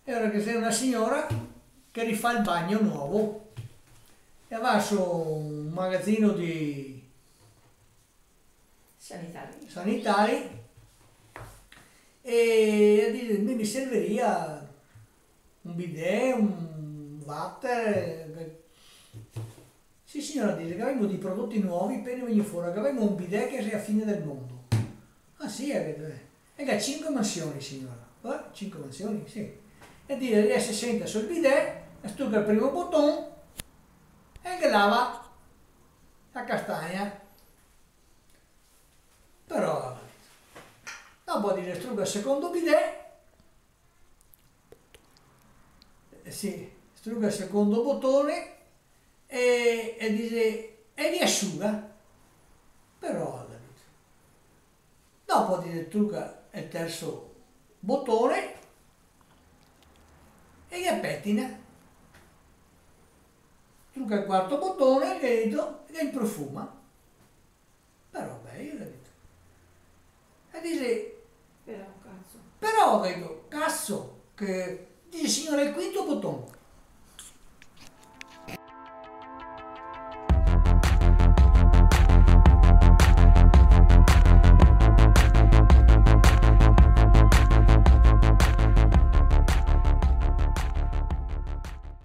Era che c'è una signora che rifà il bagno nuovo e va su un magazzino di sanitari e dice mi servirebbe un bidet, un water. Sì signora, dice che abbiamo dei prodotti nuovi appena venuti fuori, che abbiamo un bidet che sia a fine del mondo. Ah sì, è che ha 5 mansioni signora. 5 mansioni, sì. E dice, lei si sente sul bidet, stucca il primo bottone e che lava la castagna. Però dopo dice struga il secondo bidet, sì, struga il secondo bottone e dice e riasciuga. Però dopo dice struga il terzo bottone e che pettina. Struga il quarto bottone e il profuma. Però beh, io l'ho detto. E dice Però cazzo. però vedo, cazzo, che dice signore il quinto bottone.